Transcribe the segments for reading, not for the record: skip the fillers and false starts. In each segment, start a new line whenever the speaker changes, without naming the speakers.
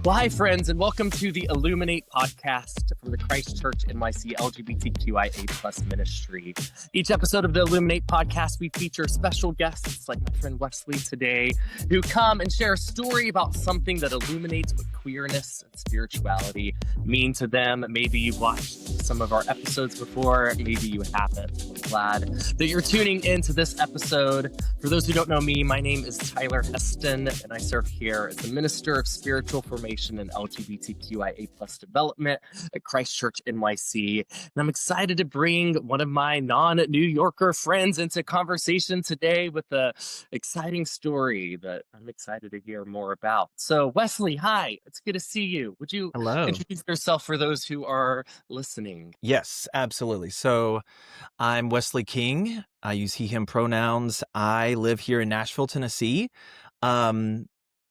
Well, hi, friends, and welcome to the Illuminate podcast from the Christchurch NYC LGBTQIA plus ministry. Each episode of the Illuminate podcast, we feature special guests like my friend Wesley today, who come and share a story about something that illuminates what queerness and spirituality mean to them. Maybe you've watched some of our episodes before, maybe you haven't. I'm glad that you're tuning into this episode. For those who don't know me, my name is Tyler Heston, and I serve here as the Minister of Spiritual Formation and LGBTQIA plus development at Christchurch NYC. And I'm excited to bring one of my non-New Yorker friends into conversation today with an exciting story that I'm excited to hear more about. So Wesley, hi, it's good to see you. Would you
Hello.
introduce yourself for those who are listening?
Yes, absolutely. So I'm Wesley King. I use he, him pronouns. I live here in Nashville, Tennessee.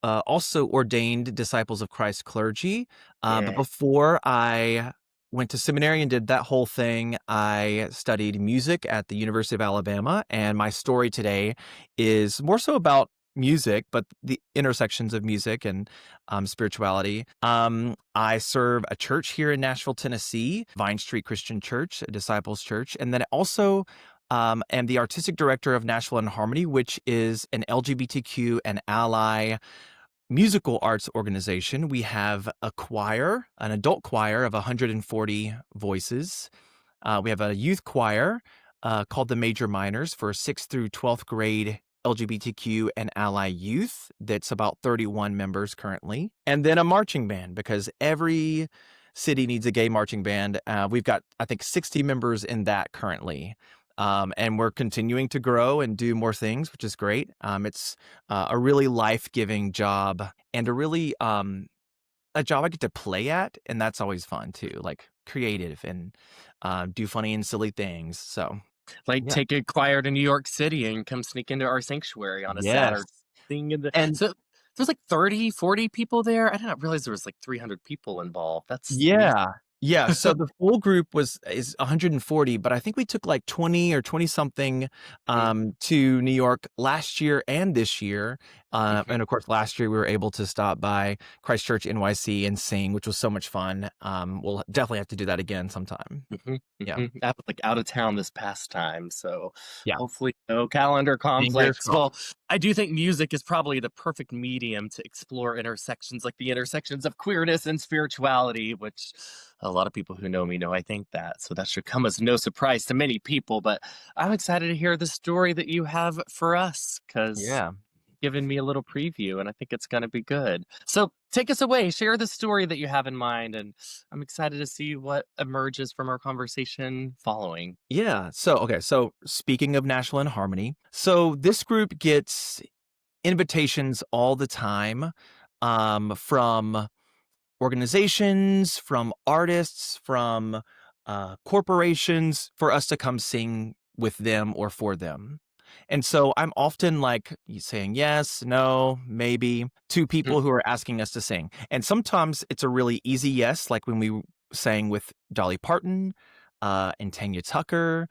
Also ordained Disciples of Christ clergy. But before I went to seminary and did that whole thing, I studied music at the University of Alabama. And my story today is more so about music, but the intersections of music and spirituality. I serve a church here in Nashville, Tennessee, Vine Street Christian Church, a disciples church. And then also am the artistic director of Nashville in Harmony, which is an LGBTQ and ally musical arts organization. We have a choir, an adult choir of 140 voices. We have a youth choir called the Major Minors for 6th through 12th grade LGBTQ and ally youth. That's about 31 members currently. And then a marching band, because every city needs a gay marching band. We've got, I think, 60 members in that currently. And we're continuing to grow and do more things, which is great. It's a really life-giving job and a job I get to play at. And that's always fun too, like creative and do funny and silly things. So
Take a choir to New York City and come sneak into our sanctuary on a Saturday. So there's like 30, 40 people there. I did not realize there was like 300 people involved. That's
Yeah. So the full group is 140, but I think we took like 20 or 20 something to New York last year and this year. And of course, last year we were able to stop by Christchurch NYC and sing, which was so much fun. We'll definitely have to do that again sometime. Yeah.
I was like out of town this past time, so
Yeah.
hopefully no calendar conflicts.
Fingers
Well, I do think music is probably the perfect medium to explore intersections, like the intersections of queerness and spirituality, which a lot of people who know me know I think that. So that should come as no surprise to many people. But I'm excited to hear the story that you have for us, because you've given me a little preview, and I think it's going to be good. So take us away. Share the story that you have in mind, and I'm excited to see what emerges from our conversation following.
Yeah. So speaking of Nashville in Harmony, so this group gets invitations all the time from organizations, from artists, from corporations for us to come sing with them or for them. And so I'm often like saying yes, no, maybe to people who are asking us to sing. And sometimes it's a really easy yes, like when we sang with Dolly Parton and Tanya Tucker.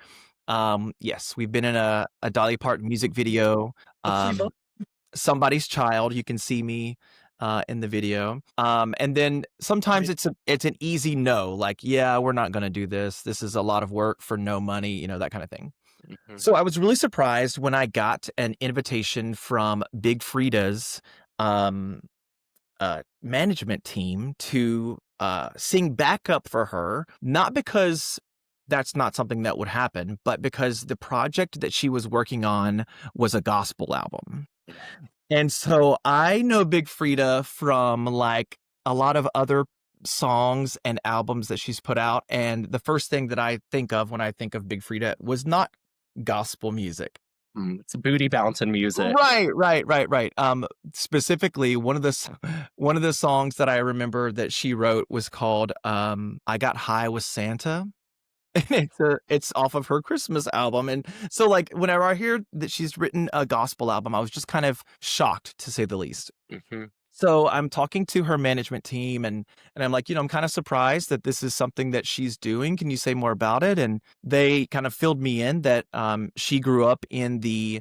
Yes, we've been in a Dolly Parton music video. Somebody's Child, you can see me in the video. And then sometimes it's an easy no, like, yeah, we're not going to do this. This is a lot of work for no money, that kind of thing. So I was really surprised when I got an invitation from Big Freedia's management team to sing backup for her, not because that's not something that would happen, but because the project that she was working on was a gospel album. And so I know Big Freedia from like a lot of other songs and albums that she's put out. And the first thing that I think of when I think of Big Freedia was not gospel music.
It's booty bouncing music.
Right. Specifically, one of the songs that I remember that she wrote was called "I Got High with Santa." And it's off of her Christmas album. And so like whenever I hear that she's written a gospel album, I was just kind of shocked, to say the least. So I'm talking to her management team and I'm like, I'm kind of surprised that this is something that she's doing. Can you say more about it? And they kind of filled me in that she grew up in the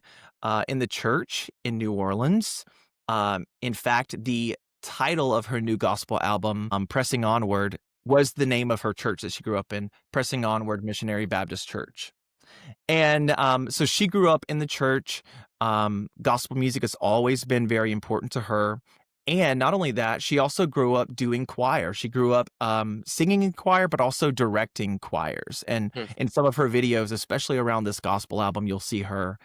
church in New Orleans. In fact, the title of her new gospel album, Pressing Onward, was the name of her church that she grew up in, Pressing Onward Missionary Baptist Church. And so she grew up in the church. Gospel music has always been very important to her. And not only that, she also grew up doing choir. She grew up singing in choir, but also directing choirs. And in some of her videos, especially around this gospel album, you'll see her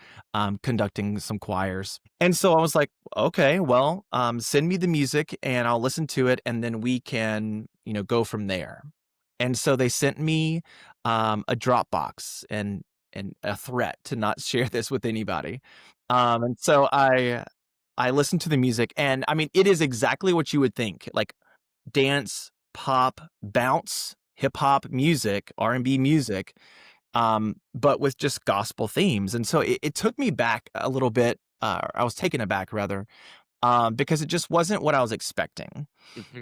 conducting some choirs. And so I was like, okay, well, send me the music and I'll listen to it, and then we can, go from there. And so they sent me a Dropbox and a threat to not share this with anybody. And so I listened to the music, and I mean, it is exactly what you would think, like dance, pop, bounce, hip hop music, R&B music, but with just gospel themes. And so it took me back a little bit. I was taken aback rather, because it just wasn't what I was expecting.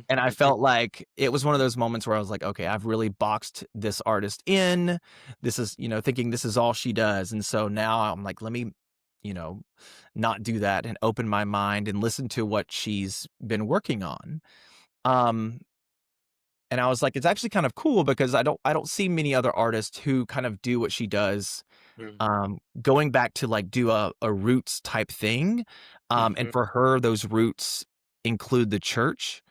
And I felt like it was one of those moments where I was like, okay, I've really boxed this artist in. This is, thinking this is all she does. And so now I'm like, let me, not do that and open my mind and listen to what she's been working on. And I was like, it's actually kind of cool because I don't see many other artists who kind of do what she does, going back to like do a roots type thing. And for her, those roots include the church.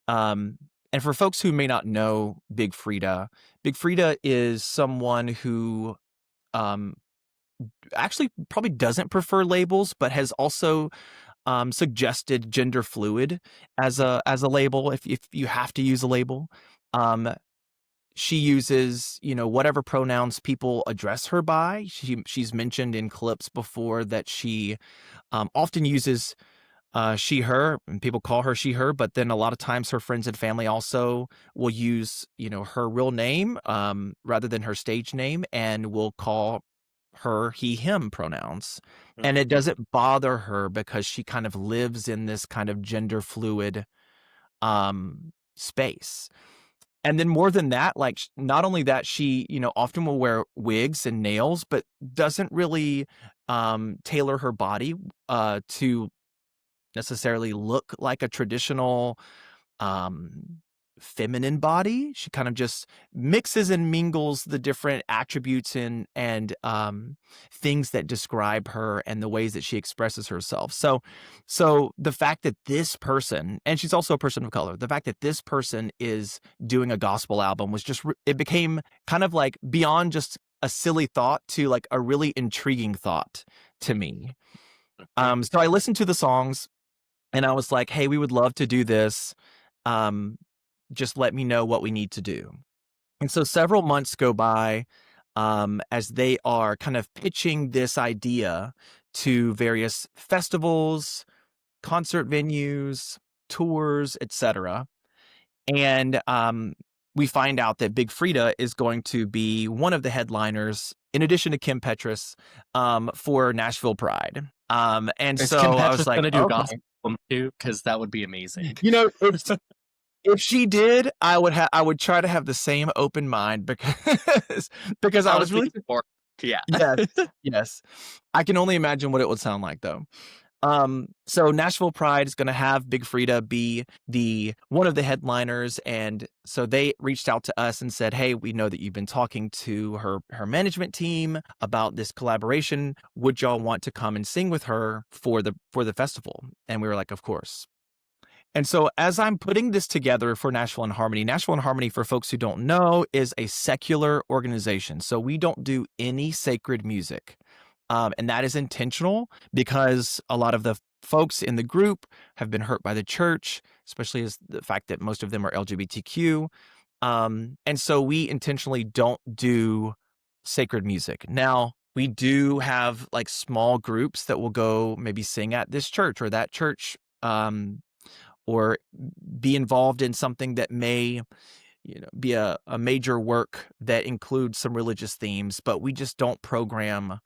And for folks who may not know Big Freedia is someone who actually probably doesn't prefer labels, but has also suggested gender fluid as a label if you have to use a label. She uses, whatever pronouns people address her by. She's mentioned in clips before that she often uses she, her, and people call her she, her, but then a lot of times her friends and family also will use, her real name rather than her stage name, and will call her he, him pronouns. And it doesn't bother her because she kind of lives in this kind of gender fluid space. And then more than that, like not only that, she, often will wear wigs and nails, but doesn't really tailor her body to necessarily look like a traditional feminine body. She kind of just mixes and mingles the different attributes and things that describe her and the ways that she expresses herself. So the fact that this person, and she's also a person of color, the fact that this person is doing a gospel album was just, it became kind of like beyond just a silly thought to like a really intriguing thought to me. So I listened to the songs and I was like, hey, we would love to do this. Just let me know what we need to do. And so several months go by as they are kind of pitching this idea to various festivals, concert venues, tours, etc. And we find out that Big Freedia is going to be one of the headliners, in addition to Kim Petras, for Nashville Pride. And
Is
so
Kim
I
Petras
was like,
gonna do
okay.
gospel too? Because that would be amazing.
If she did, I would try to have the same open mind because I was really yes. I can only imagine what it would sound like though. So Nashville Pride is going to have Big Freedia be one of the headliners, and so they reached out to us and said, "Hey, we know that you've been talking to her management team about this collaboration. Would y'all want to come and sing with her for the festival?" And we were like, "Of course." And so as I'm putting this together for Nashville in Harmony, for folks who don't know, is a secular organization. So we don't do any sacred music. And that is intentional because a lot of the folks in the group have been hurt by the church, especially as the fact that most of them are LGBTQ. And so we intentionally don't do sacred music. Now, we do have like small groups that will go maybe sing at this church or that church, or be involved in something that may, be a major work that includes some religious themes, but we just don't program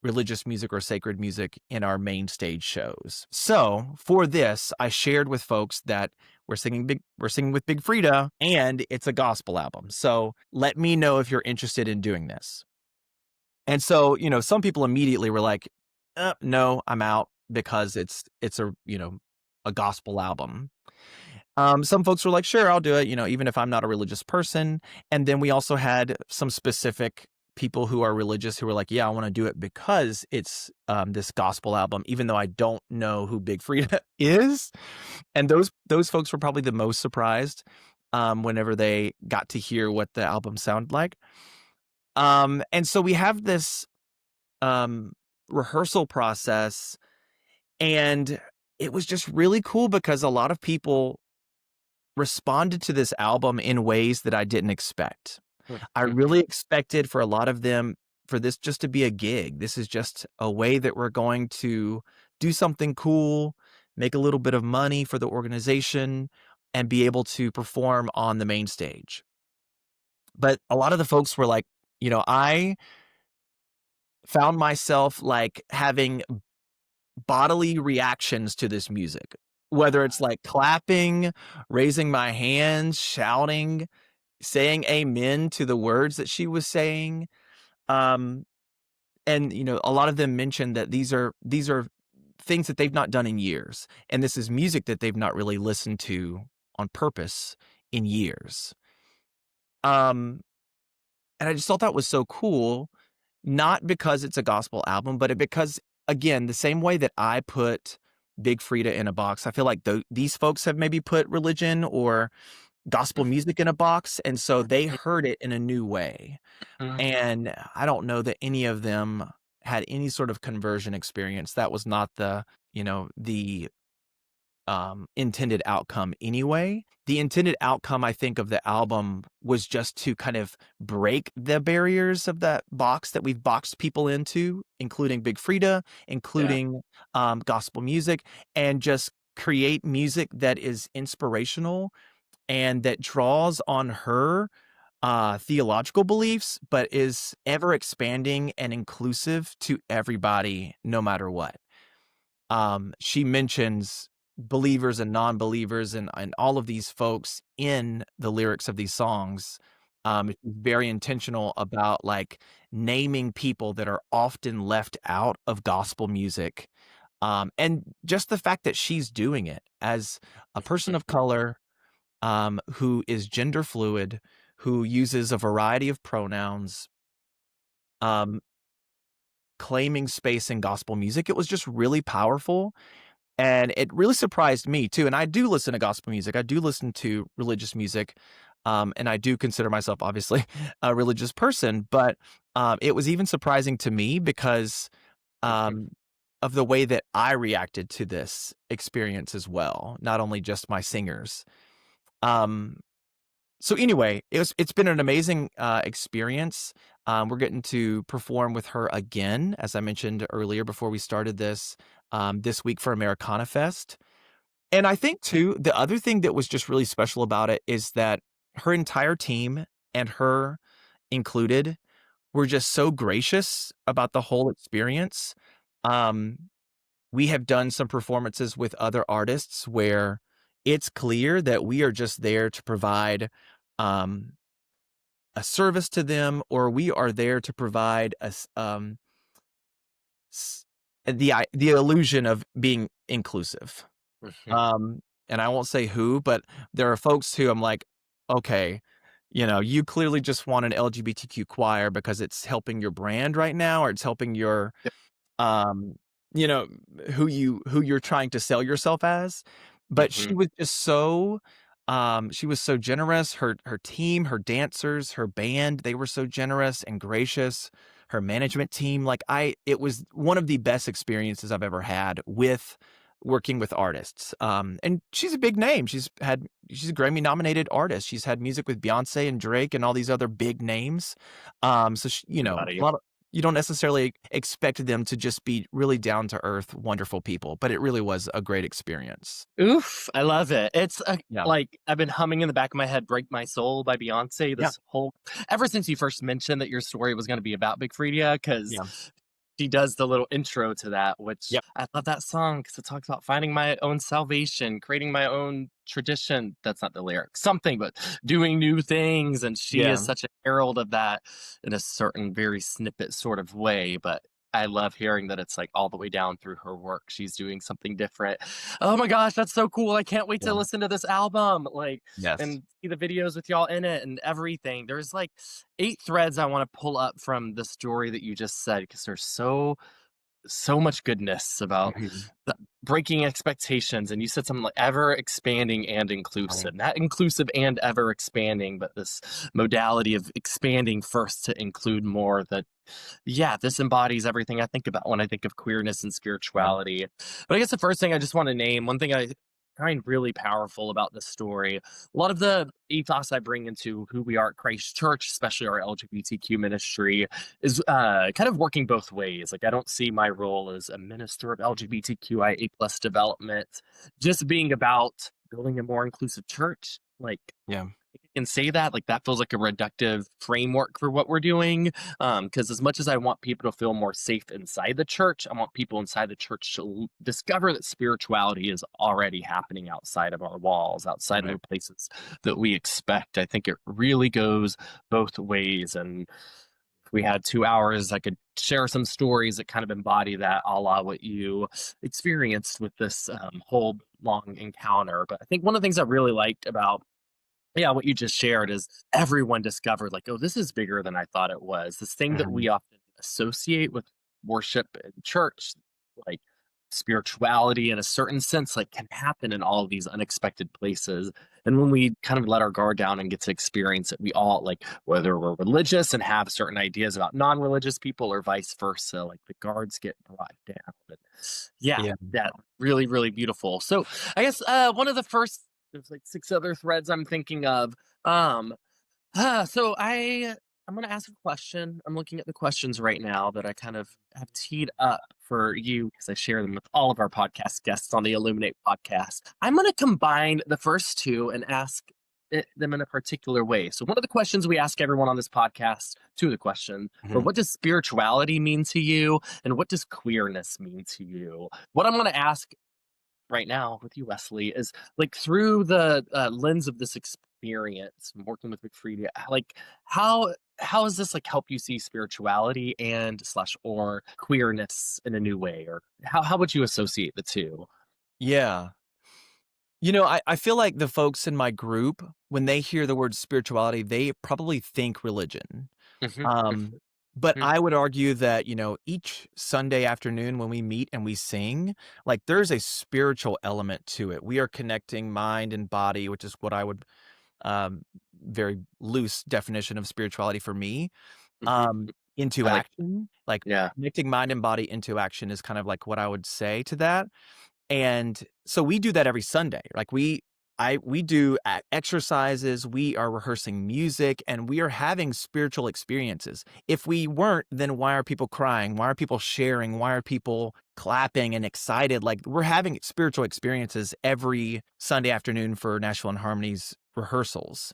religious music or sacred music in our main stage shows. So for this, I shared with folks that we're singing with Big Freedia, and it's a gospel album. So let me know if you're interested in doing this. And so, some people immediately were like, no, I'm out, because it's a gospel album. Some folks were like, sure, I'll do it, even if I'm not a religious person. And then we also had some specific people who are religious who were like, yeah, I want to do it because it's this gospel album, even though I don't know who Big Freedia is. And those folks were probably the most surprised whenever they got to hear what the album sounded like. And so we have this rehearsal process, and it was just really cool because a lot of people responded to this album in ways that I didn't expect. I really expected for a lot of them for this just to be a gig. This is just a way that we're going to do something cool, make a little bit of money for the organization, and be able to perform on the main stage. But a lot of the folks were like, I found myself like having bodily reactions to this music, whether it's like clapping, raising my hands, shouting, saying amen to the words that she was saying. And a lot of them mentioned that these are things that they've not done in years, and this is music that they've not really listened to on purpose in years. And I just thought that was so cool, not because it's a gospel album, but because, again, the same way that I put Big Freedia in a box, I feel like these folks have maybe put religion or gospel music in a box, and so they heard it in a new way. And I don't know that any of them had any sort of conversion experience. That was not the intended outcome anyway. The intended outcome, I think, of the album was just to kind of break the barriers of that box that we've boxed people into, including Big Freedia, including gospel music, and just create music that is inspirational and that draws on her theological beliefs, but is ever expanding and inclusive to everybody, no matter what. She mentions believers and non-believers and all of these folks in the lyrics of these songs. It's very intentional about like naming people that are often left out of gospel music. And just the fact that she's doing it as a person of color, who is gender fluid, who uses a variety of pronouns, claiming space in gospel music. It was just really powerful. And it really surprised me too. And I do listen to gospel music. I do listen to religious music. And I do consider myself obviously a religious person, but it was even surprising to me because of the way that I reacted to this experience as well, not only just my singers. So anyway, it's been an amazing experience. We're getting to perform with her again, as I mentioned earlier before we started this week for Americana Fest. And I think too, the other thing that was just really special about it is that her entire team, and her included, were just so gracious about the whole experience. We have done some performances with other artists where it's clear that we are just there to provide a service to them, or we are there to provide the illusion of being inclusive. And I won't say who, but there are folks who I'm like, okay, you clearly just want an LGBTQ choir because it's helping your brand right now, or it's helping your who you're trying to sell yourself as. But she was just so she was so generous. Her team, her dancers, her band, they were so generous and gracious. Her management team, it was one of the best experiences I've ever had with working with artists. And she's a big name. She's a Grammy nominated artist. She's had music with Beyonce and Drake and all these other big names. So you don't necessarily expect them to just be really down to earth, wonderful people, but it really was a great experience.
Oof, I love it. It's like I've been humming in the back of my head, "Break My Soul" by Beyonce ever since you first mentioned that your story was going to be about Big Freedia, because she does the little intro to that, which I love that song because it talks about finding my own salvation, creating my own tradition. That's not the lyric, something, but doing new things. And she is such a herald of that in a certain very snippet sort of way. But I love hearing that it's like all the way down through her work. She's doing something different. Oh my gosh, that's so cool. I can't wait to
Yeah.
listen to this album. Like,
Yes.
and see the videos with y'all in it and everything. There's like 8 threads I want to pull up from the story that you just said because there's so much goodness about
Mhm.
the breaking expectations. And you said something like ever expanding and inclusive,
Right.
not inclusive and ever expanding, but this modality of expanding first to include more. That, yeah, this embodies everything I think about when I think of queerness and
Yeah.
spirituality. But I guess the first thing I just want to name, one thing I find really powerful about this story, a lot of the ethos I bring into who we are at Christ Church, especially our LGBTQ ministry, is kind of working both ways. Like, I don't see my role as a minister of LGBTQIA plus development just being about building a more inclusive church. Like,
Yeah.
can say that, like, that feels like a reductive framework for what we're doing, because as much as I want people to feel more safe inside the church, I want people inside the church to discover that spirituality is already happening outside of our walls, outside of
Right.
the places that we expect. I think it really goes both ways, and if we had 2 hours, I could share some stories that kind of embody that, a la what you experienced with this whole long encounter. But I think one of the things I really liked about, yeah, what you just shared is everyone discovered, like, oh, this is bigger than I thought it was. This thing that
Mhm.
we often associate with worship and church, like spirituality in a certain sense, like, can happen in all of these unexpected places. And when we kind of let our guard down and get to experience it, we all, like, whether we're religious and have certain ideas about non-religious people or vice versa, like, the guards get brought down. And yeah,
Yeah.
that really, really beautiful. So I guess one of the first, there's like 6 other threads I'm thinking of. Um, so I'm gonna ask a question. I'm looking at the questions right now that I kind of have teed up for you because I share them with all of our podcast guests on the Illuminate podcast. I'm gonna combine the first two and ask them in a particular way. So one of the questions we ask everyone on this podcast, two of the questions, or
Mhm.
what does spirituality mean to you, and what does queerness mean to you? What I'm gonna ask right now with you, Wesley, is like through the lens of this experience from working with Big Freedia, like how does this like help you see spirituality and slash or queerness in a new way, or how would you associate the two?
Yeah. I feel like the folks in my group, when they hear the word spirituality, they probably think religion.
Hmm.
Um, but
Hmm.
I would argue that, each Sunday afternoon when we meet and we sing, like there's a spiritual element to it. We are connecting mind and body, which is what I would um very loose definition of spirituality for me,
Hmm.
into
I like,
action. Like
yeah.
connecting mind and body into action is kind of like what I would say to that. And so we do that every Sunday. Like we do exercises, we are rehearsing music, and we are having spiritual experiences. If we weren't, then why are people crying? Why are people sharing? Why are people clapping and excited? Like we're having spiritual experiences every Sunday afternoon for Nashville and Harmony's rehearsals.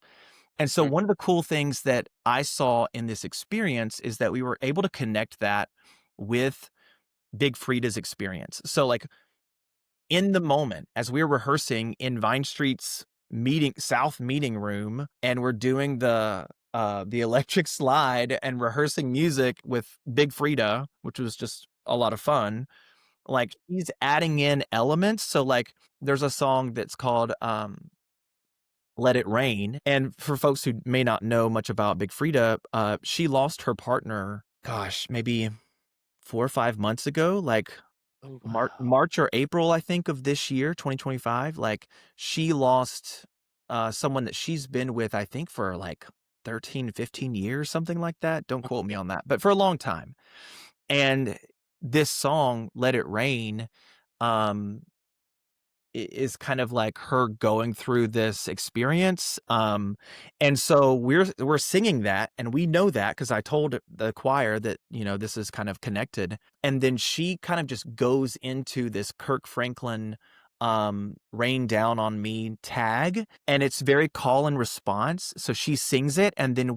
And so
Mhm.
one of the cool things that I saw in this experience is that we were able to connect that with Big Freeda's experience. So like in the moment as we're rehearsing in Vine Street's South meeting room, and we're doing the electric slide and rehearsing music with Big Freedia, which was just a lot of fun. Like he's adding in elements. So like there's a song that's called Let It Rain. And for folks who may not know much about Big Freedia, she lost her partner, gosh, maybe 4 or 5 months ago. Like
Oh wow.
March or April, I think, of this year, 2025, like, she lost, someone that she's been with, I think, for, like, 13, 15 years, something like that. Don't quote me on that, but for a long time. And this song, Let It Rain, um, is kind of like her going through this experience. And so we're singing that, and we know that because I told the choir that, this is kind of connected. And then she kind of just goes into this Kirk Franklin rain down on me tag, and it's very call and response. So she sings it, and then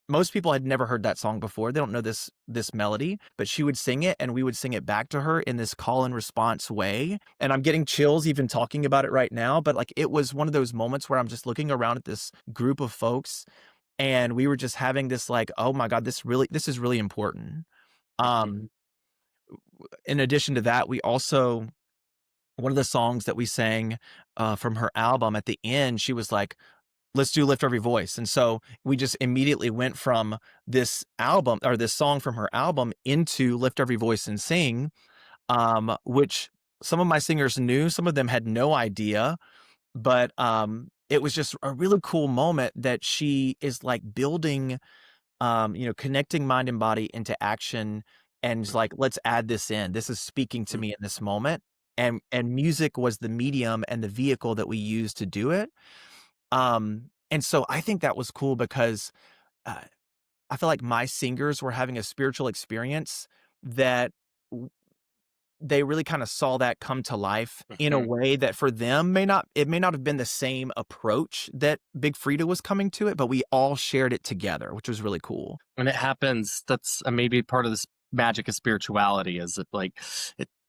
most people had never heard that song before. They don't know this melody, but she would sing it and we would sing it back to her in this call and response way. And I'm getting chills even talking about it right now, but like it was one of those moments where I'm just looking around at this group of folks, and we were just having this like, oh my God, this is really important.
Mhm.
Um in addition to that, we also one of the songs that we sang from her album at the end, she was like, let's do Lift Every Voice. And so we just immediately went from this album or this song from her album into Lift Every Voice and Sing, which some of my singers knew, some of them had no idea, but it was just a really cool moment that she is like building, connecting mind and body into action, and it's like, let's add this in. This is speaking to me in this moment. And music was the medium and the vehicle that we used to do it. And so I think that was cool because uh, I feel like my singers were having a spiritual experience that they really kind of saw that come to life in a
Mhm.
way that for them it may not have been the same approach that Big Freedia was coming to it, but we all shared it together, which was really cool.
When it happens, that's maybe part of this magic of spirituality is that like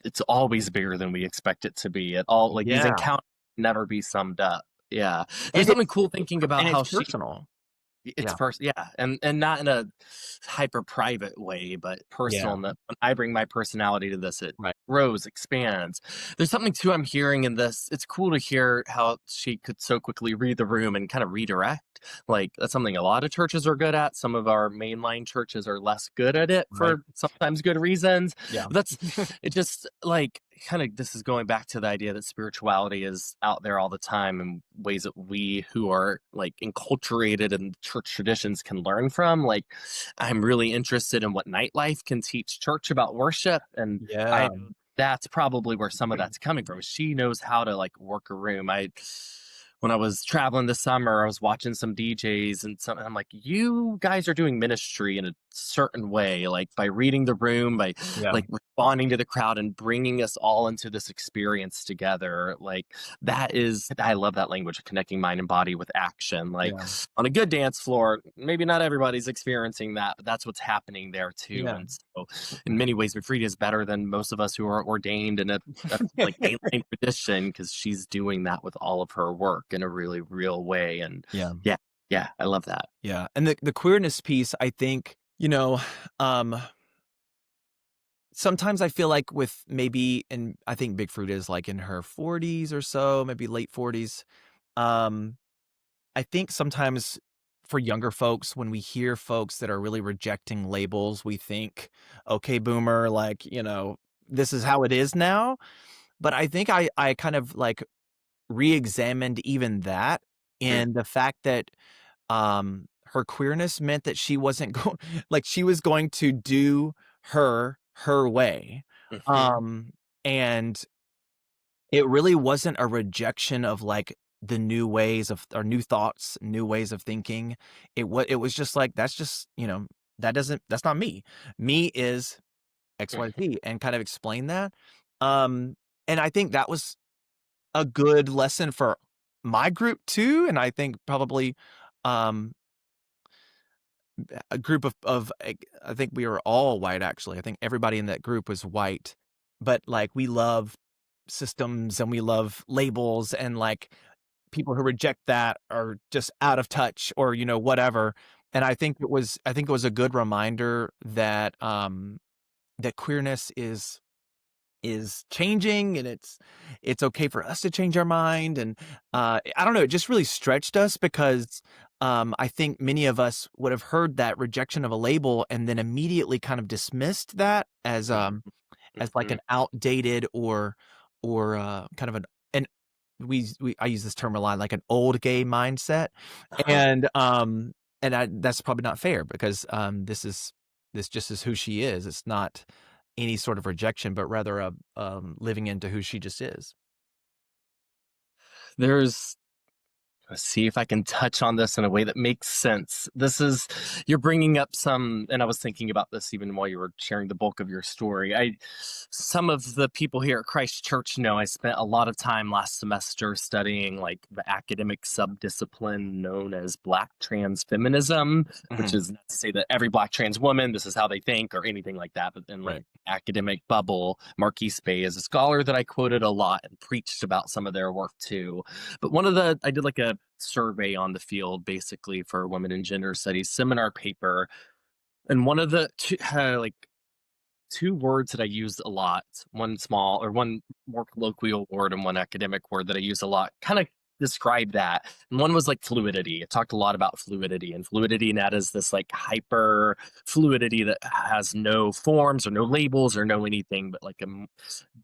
it's always bigger than we expect it to be. It all like these
Yeah.
encounters never be summed up. Yeah. There's
And
something cool thinking about
it's
how she
personal.
it's
Yeah.
yeah, and not in a hyper private way, but personal.
Yeah.
In that when I bring my personality to this, it
Right.
grows, expands. There's something too I'm hearing in this. It's cool to hear how she could so quickly read the room and kind of redirect. Like that's something a lot of churches are good at. Some of our mainline churches are less good at it
Right.
for sometimes good reasons.
Yeah.
But that's it. Just like kind of this is going back to the idea that spirituality is out there all the time in ways that we who are like enculturated in church traditions can learn from. Like I'm really interested in what Nightlife can teach church about worship, and
Yeah.
I that's probably where some of that's coming from. She knows how to like work a room. I when I was traveling this summer, I was watching some DJs and I'm like, you guys are doing ministry in a certain way, like by reading the room, by
Yeah.
like responding to the crowd and bringing us all into this experience together. Like that is, I love that language of connecting mind and body with action. Like
Yeah.
on a good dance floor, maybe not everybody's experiencing that, but that's what's happening there too.
Yeah.
And so in many ways, Freedia is better than most of us who are ordained in a like mainline tradition because she's doing that with all of her work in a really real way. And
Yeah.
yeah, I love that.
Yeah. And the queerness piece, I think, um, sometimes I feel like with maybe, and I think Big Fruit is like in her 40s or so, maybe late 40s. Um, I think sometimes for younger folks, when we hear folks that are really rejecting labels, we think, okay, boomer, like, this is how it is now. But I think I kind of like re-examined even that in the fact that her queerness meant that she wasn't going like she was going to do her way.
Mm-hmm.
And it really wasn't a rejection of like the new ways of or new thoughts, new ways of thinking. It was just like that's just, that's not me. Me is XYZ, and kind of explain that. And I think that was a good lesson for my group too, and I think probably um a group of I think we were all white actually. I think everybody in that group was white, but like we love systems and we love labels, and like people who reject that are just out of touch or whatever. And I think it was a good reminder that that queerness is changing, and it's okay for us to change our mind. And I don't know, it just really stretched us because I think many of us would have heard that rejection of a label and then immediately kind of dismissed that as like
Mm-hmm.
an outdated or kind of an we I use this term a lot, like an old gay mindset.
Uh-huh.
And that's probably not fair because this just is who she is. It's not any sort of rejection, but rather a living into who she just is.
There's Let's see if I can touch on this in a way that makes sense. You're bringing up some, and I was thinking about this even while you were sharing the bulk of your story. Some of the people here at Christ Church know I spent a lot of time last semester studying like the academic subdiscipline known as Black trans feminism, which
Mhm.
is not to say that every Black trans woman, this is how they think or anything like that, but in like
Right.
academic bubble, Marquise Bay is a scholar that I quoted a lot and preached about some of their work too. But I did like a survey on the field basically for a women and gender studies seminar paper. And one of the like two words that I use a lot, one small or one more colloquial word and one academic word that I use a lot, kind of describe that. And one was like fluidity. It talked a lot about fluidity, and fluidity, and that is this like hyper fluidity that has no forms or no labels or no anything, but like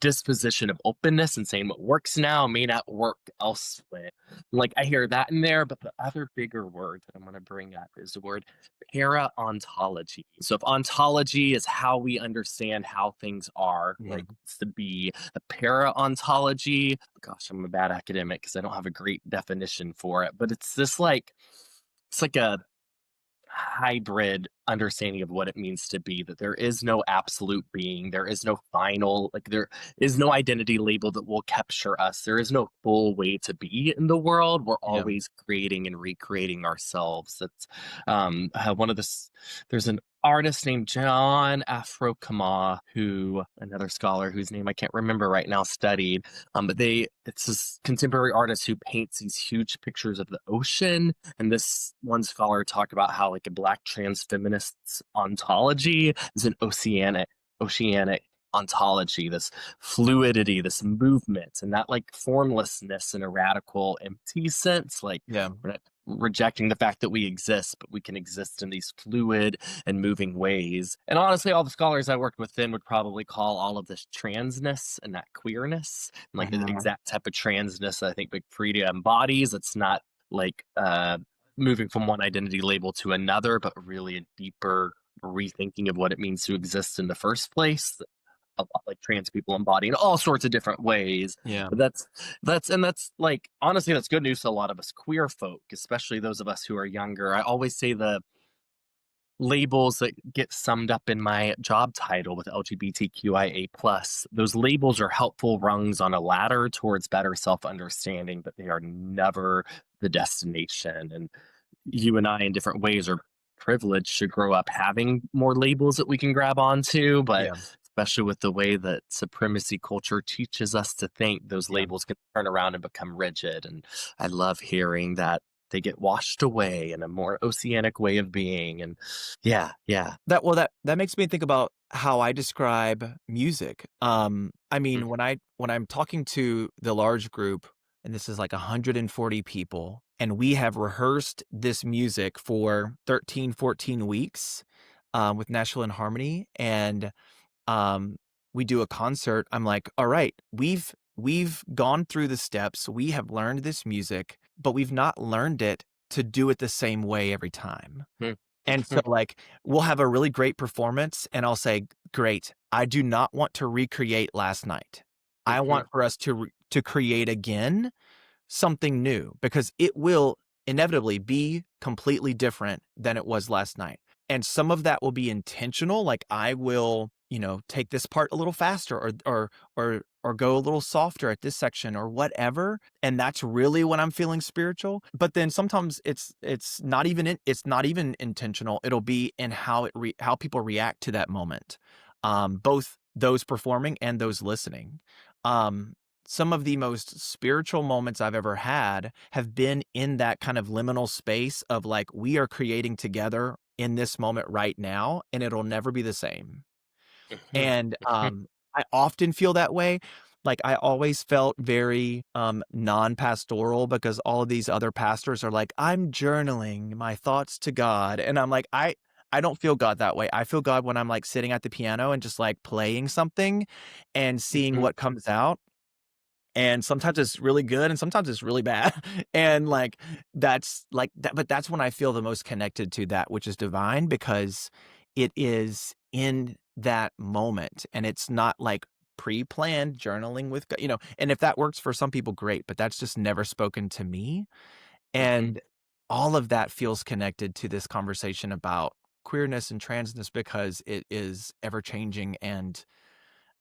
disposition of openness and saying what works now may not work elsewhere. Like I hear that in there, but the other bigger word that I'm going to bring up is the word para-ontology. So if ontology is how we understand how things are, like it's to be a para-ontology. Gosh, I'm a bad academic because I don't have a great definition for it, but it's this like, it's like a hybrid understanding of what it means to be, that there is no absolute being, there is no final, like there is no identity label that will capture us, there is no full way to be in the world. We're
Yeah.
always creating and recreating ourselves. That's one of the there's an artist named John Afro-Kama, who another scholar whose name I can't remember right now studied, but it's this contemporary artist who paints these huge pictures of the ocean. And this one scholar talked about how like a Black trans feminist's ontology is an oceanic ontology, this fluidity, this movement, and not like formlessness in a radical empty sense. Like
Yeah.
we're not rejecting the fact that we exist, but we can exist in these fluid and moving ways. And honestly, all the scholars I worked with then would probably call all of this transness and not queerness, and like the exact type of transness I think Big Freedia embodies. It's not like moving from one identity label to another, but really a deeper rethinking of what it means to exist in the first place. A lot like trans people embody in all sorts of different ways.
Yeah.
But that's like, honestly, that's good news to a lot of us queer folk, especially those of us who are younger. I always say the labels that get summed up in my job title with LGBTQIA+, those labels are helpful rungs on a ladder towards better self-understanding, but they are never the destination. And you and I, in different ways, are privileged to grow up having more labels that we can grab onto, but
Yeah.
especially with the way that supremacy culture teaches us to think, those labels can turn around and become rigid. And I love hearing that they get washed away in a more oceanic way of being. And yeah.
That makes me think about how I describe music. I mean, when I'm talking to the large group, and this is like 140 people, and we have rehearsed this music for 13, 14 weeks with Nashville in Harmony, and we do a concert. I'm like, all right, we've gone through the steps, we have learned this music, but we've not learned it to do it the same way every time. And so like we'll have a really great performance and I'll say, great, I do not want to recreate last night. I want for us to create again something new, because it will inevitably be completely different than it was last night. And some of that will be intentional. Like I will, take this part a little faster or go a little softer at this section or whatever. And that's really when I'm feeling spiritual. But then sometimes it's not even intentional. It'll be in how people react to that moment. Both those performing and those listening. Some of the most spiritual moments I've ever had have been in that kind of liminal space of like, we are creating together in this moment right now, and it'll never be the same. And I often feel that way. Like I always felt very non-pastoral, because all of these other pastors are like, I'm journaling my thoughts to God. And I'm like, I don't feel God that way. I feel God when I'm like sitting at the piano and just like playing something and seeing what comes out. And sometimes it's really good and sometimes it's really bad. And like, that's like that, but that's when I feel the most connected to that which is divine, because it is in that moment and it's not like pre-planned journaling with God, and if that works for some people, great, but that's just never spoken to me. And all of that feels connected to this conversation about queerness and transness, because it is ever changing. And,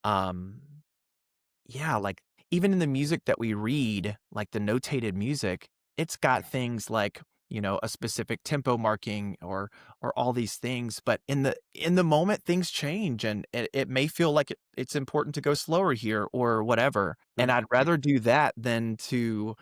yeah, like even in the music that we read, like the notated music, it's got things like, a specific tempo marking or all these things. But in the moment, things change, and it may feel like it's important to go slower here or whatever. And I'd rather do that than to,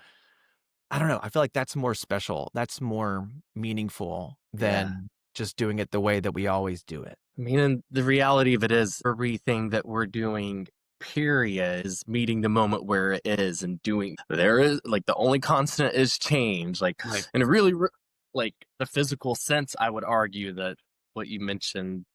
I don't know. I feel like that's more special. That's more meaningful than just doing it the way that we always do it.
I mean, and the reality of it is everything that we're doing, period, is meeting the moment where it is and doing. There is like the only constant is change. Like,
Right.
in a really, like the physical sense, I would argue that what you mentioned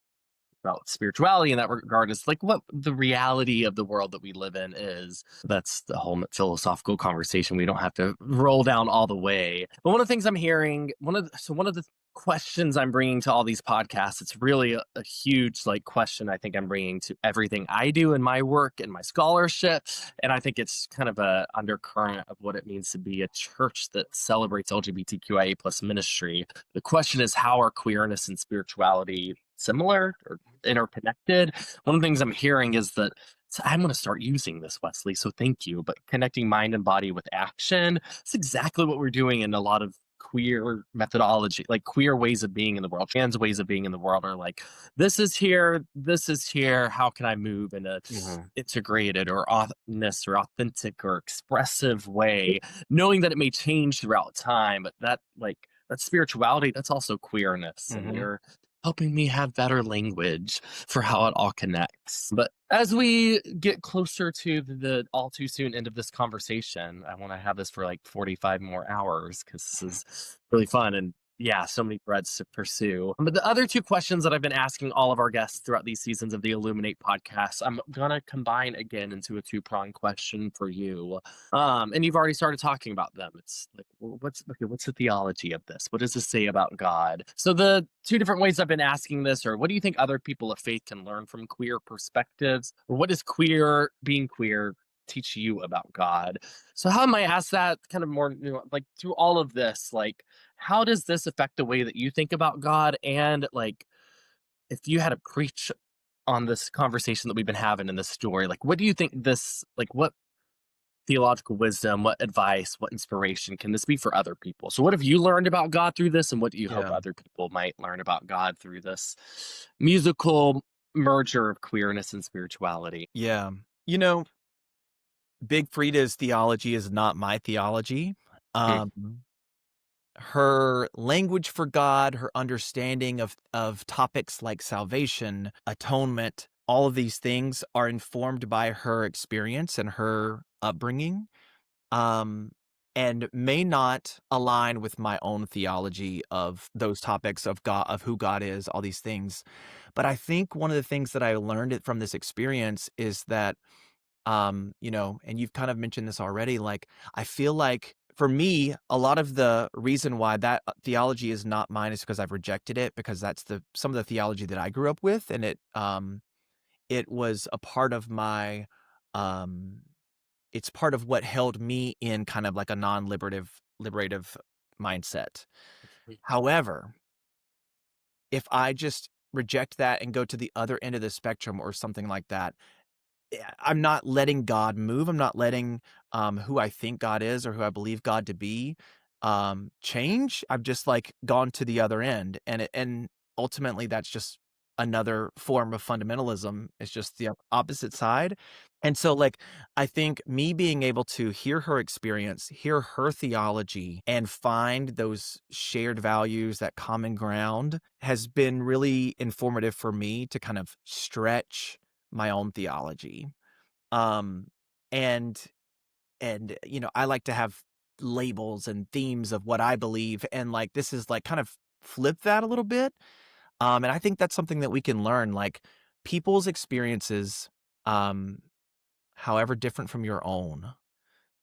about spirituality in that regard is like what the reality of the world that we live in is. That's the whole philosophical conversation. We don't have to roll down all the way. But one of the things I'm hearing, one of the questions I'm bringing to all these podcasts, it's really a huge like question I think I'm bringing to everything I do in my work and my scholarship. And I think it's kind of a undercurrent of what it means to be a church that celebrates LGBTQIA plus ministry. The question is, how are queerness and spirituality similar or interconnected? One of the things I'm hearing is that, so I'm going to start using this, Wesley, so thank you, but connecting mind and body with action. It's exactly what we're doing in a lot of queer methodology, like queer ways of being in the world. Trans ways of being in the world are like, this is here, how can I move in a integrated or honest or authentic or expressive way, knowing that it may change throughout time, but that spirituality, that's also queerness. And you're helping me have better language for how it all connects. But as we get closer to the all too soon end of this conversation, I want to have this for like 45 more hours because this is really fun. And yeah, so many threads to pursue. But the other two questions that I've been asking all of our guests throughout these seasons of the Illuminate podcast, I'm going to combine again into a two-pronged question for you. And you've already started talking about them. It's like, well, what's the theology of this? What does this say about God? So the two different ways I've been asking this are, what do you think other people of faith can learn from queer perspectives? Or what does being queer teach you about God? So how am I asked that kind of more, like through all of this, like how does this affect the way that you think about God? And like, if you had to preach on this conversation that we've been having in this story, like, what do you think what theological wisdom, what advice, what inspiration can this be for other people? So what have you learned about God through this? And what do you hope
Yeah.
other people might learn about God through this musical merger of queerness and spirituality?
Yeah. You know, Big Freedia's theology is not my theology.
Hmm.
Um, her language for God, her understanding of topics like salvation, atonement, all of these things are informed by her experience and her upbringing, um, and may not align with my own theology of those topics of God, of who God is, all these things. But I think one of the things that I learned from this experience is that, and you've kind of mentioned this already, like, I feel like for me, a lot of the reason why that theology is not mine is because I've rejected it, because that's some of the theology that I grew up with, and it was a part of my, um, it's part of what held me in kind of like a liberative mindset. However, if I just reject that and go to the other end of the spectrum or something like that, I'm not letting God move. I'm not letting who I think God is or who I believe God to be change. I've just like gone to the other end, and ultimately that's just another form of fundamentalism. It's just the opposite side. And so like I think me being able to hear her experience, hear her theology, and find those shared values, that common ground, has been really informative for me to kind of stretch my own theology. Um, and I like to have labels and themes of what I believe, and like this is like kind of flip that a little bit. And I think that's something that we can learn. Like people's experiences, um, however different from your own,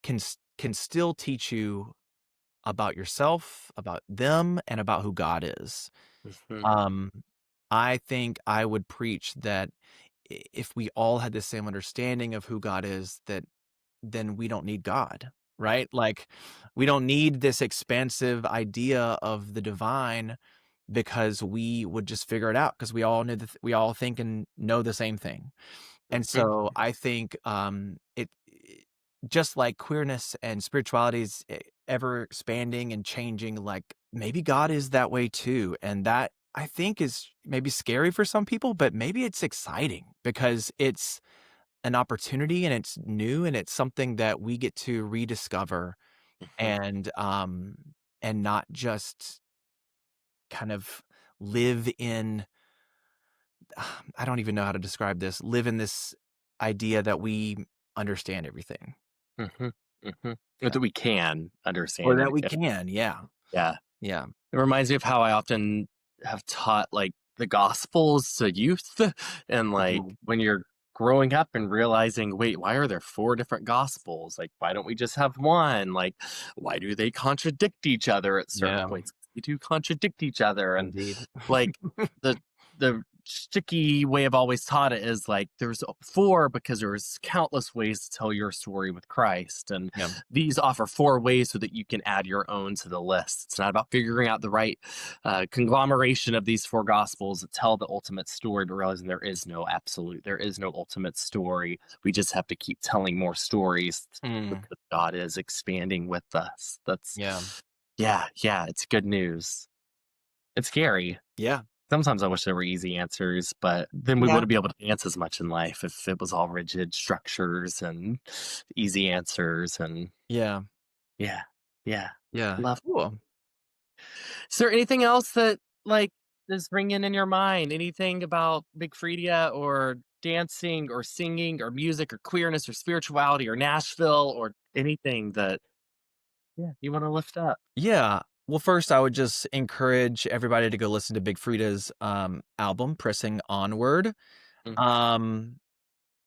can still teach you about yourself, about them, and about who God is.
Mhm.
Um, I think I would preach that if we all had the same understanding of who God is, that then we don't need God, right? Like we don't need this expansive idea of the divine, because we would just figure it out, because we all knew that we all think and know the same thing. And
Mhm.
so I think just like queerness and spirituality is ever expanding and changing, like maybe God is that way too. And that I think is maybe scary for some people, but maybe it's exciting because it's an opportunity and it's new and it's something that we get to rediscover,
Mhm.
and not just kind of live in I don't even know how to describe this, live in this idea that we understand everything.
Mm-hmm. Mm-hmm. Or that we can
Or
understand
that we
it.
can, yeah.
Yeah.
Yeah.
It reminds me of how I often have taught like the gospels to youth and like
Mhm.
when you're growing up and realizing, wait, why are there 4 different gospels? Like, why don't we just have one? Like, why do they contradict each other at certain
Yeah,
points? They do contradict each other. And
indeed.
like the sticky way I've always taught it is like there's 4 because there's countless ways to tell your story with Christ, and
Yeah.
these offer 4 ways so that you can add your own to the list. It's not about figuring out the right conglomeration of these 4 gospels that tell the ultimate story, but realizing there is no ultimate story. We just have to keep telling more stories
Mm,
because God is expanding with us. That's
yeah.
yeah, it's good news. It's scary.
Yeah.
Sometimes I wish there were easy answers, but then we
Yeah.
wouldn't be able to dance as much in life if it was all rigid structures and easy answers. And
Yeah.
yeah, yeah,
Yeah.
love.
Cool.
Is there anything else that like is ringing in your mind? Anything about Big Freedia or dancing or singing or music or queerness or spirituality or Nashville or anything that you want to lift up?
Yeah. Well, first, I would just encourage everybody to go listen to Big Freedia's album, Pressing Onward.
Mhm.
Um,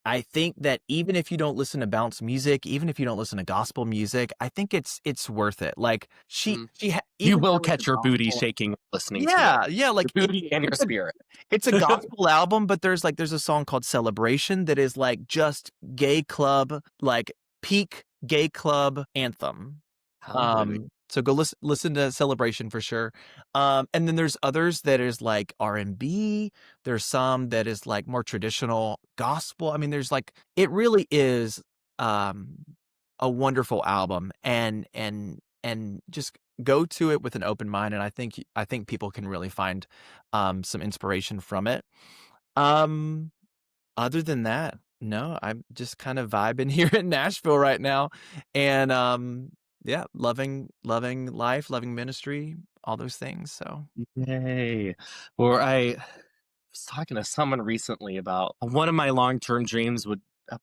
I think that even if you don't listen to bounce music, even if you don't listen to gospel music, I think it's worth it. Like
Mm. You
even
will
though it's a
catch your booty
gospel,
shaking listening to it.
yeah, yeah,
Your
like
booty and your
it's a
spirit.
it's a gospel album, but there's a song called Celebration that is like just gay club, like peak gay club anthem.
Hallelujah.
So go listen to Celebration for sure. And then there's others that is like R&B. There's some that is like more traditional gospel. I mean, there's like it really is um a wonderful album, and just go to it with an open mind, and I think people can really find some inspiration from it. Um Other than that, no, I'm just kind of vibing here in Nashville right now, and, yeah, loving life, loving ministry, all those things, so
Yay. Or I was talking to someone recently about one of my long-term dreams would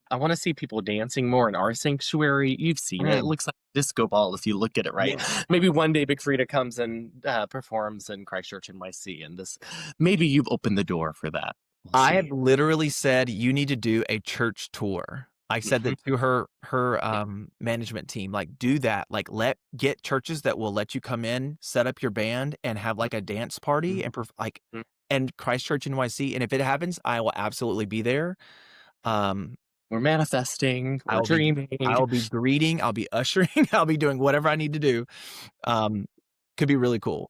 I want to see people dancing more in our sanctuary. You've seen it. It
Mm,
looks like a disco ball if you look at it right.
yeah.
Maybe one day Big Freedia comes and performs in Christchurch NYC, and this maybe you've opened the door for that. We'll
I have
see.
literally said, "You need to do a church tour." I said
Mhm.
that to her management team, like, "Do that, like, get churches that will let you come in, set up your band, and have, like, a dance party and
Mhm.
and Christchurch NYC, and if it happens, I will absolutely be there." Um
We're manifesting.
I
We're
will be
dreaming.
greeting, I'll be ushering, I'll be doing whatever I need to do. Um, could be really cool.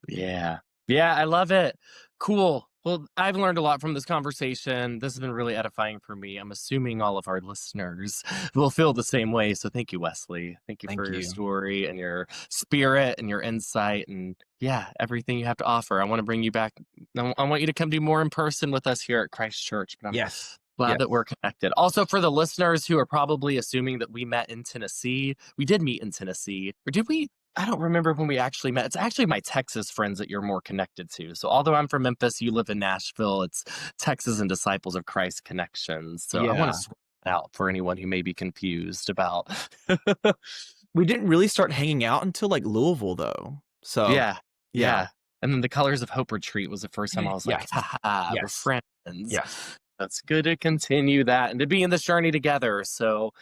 Yeah. Yeah, I love it. Cool. Well, I've learned a lot from this conversation. This has been really edifying for me. I'm assuming all of our listeners will feel the same way. So thank you, Wesley. Thank you
Thank
for your
you.
story and your spirit and your insight and yeah, everything you have to offer. I want to bring you back. I want you to come do more in person with us here at Christ Church. But I'm
Yes.
glad
Yes.
that we're connected. Also, for the listeners who are probably assuming that we met in Tennessee, we did meet in Tennessee. Or did we? I don't remember when we actually met. It's actually my Texas friends that you're more connected to. So, although I'm from Memphis, you live in Nashville, it's Texas and Disciples of Christ connections. So, I want to
Yeah.
sort that out for anyone who may be confused about.
We didn't really start hanging out until, like, Louisville, though. So,
Yeah.
yeah.
Yeah. And then the Colors of Hope retreat was the first time I was like,
Yes.
haha, we're
Yes.
friends.
Yes.
That's good to continue that and to be in this journey together. So,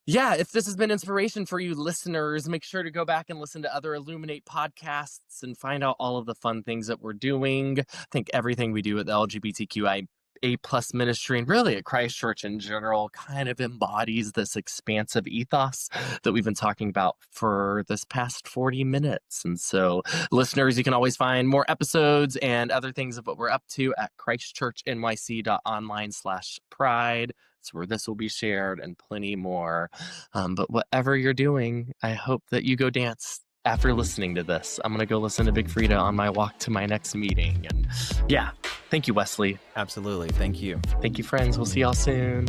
yeah, if this has been inspiration for you listeners, make sure to go back and listen to other Illuminate podcasts and find out all of the fun things that we're doing. I think everything we do at the LGBTQIA plus ministry and really at Christ Church in general kind of embodies this expansive ethos that we've been talking about for this past 40 minutes. And so, listeners, you can always find more episodes and other things of what we're up to at christchurchnyc.online/pride. It's where this will be shared and plenty more. But whatever you're doing, I hope that you go dance after listening to this. I'm going to go listen to Big Freedia on my walk to my next meeting. And yeah, thank you, Wesley.
Absolutely. Thank you.
Thank you, friends. We'll see y'all soon.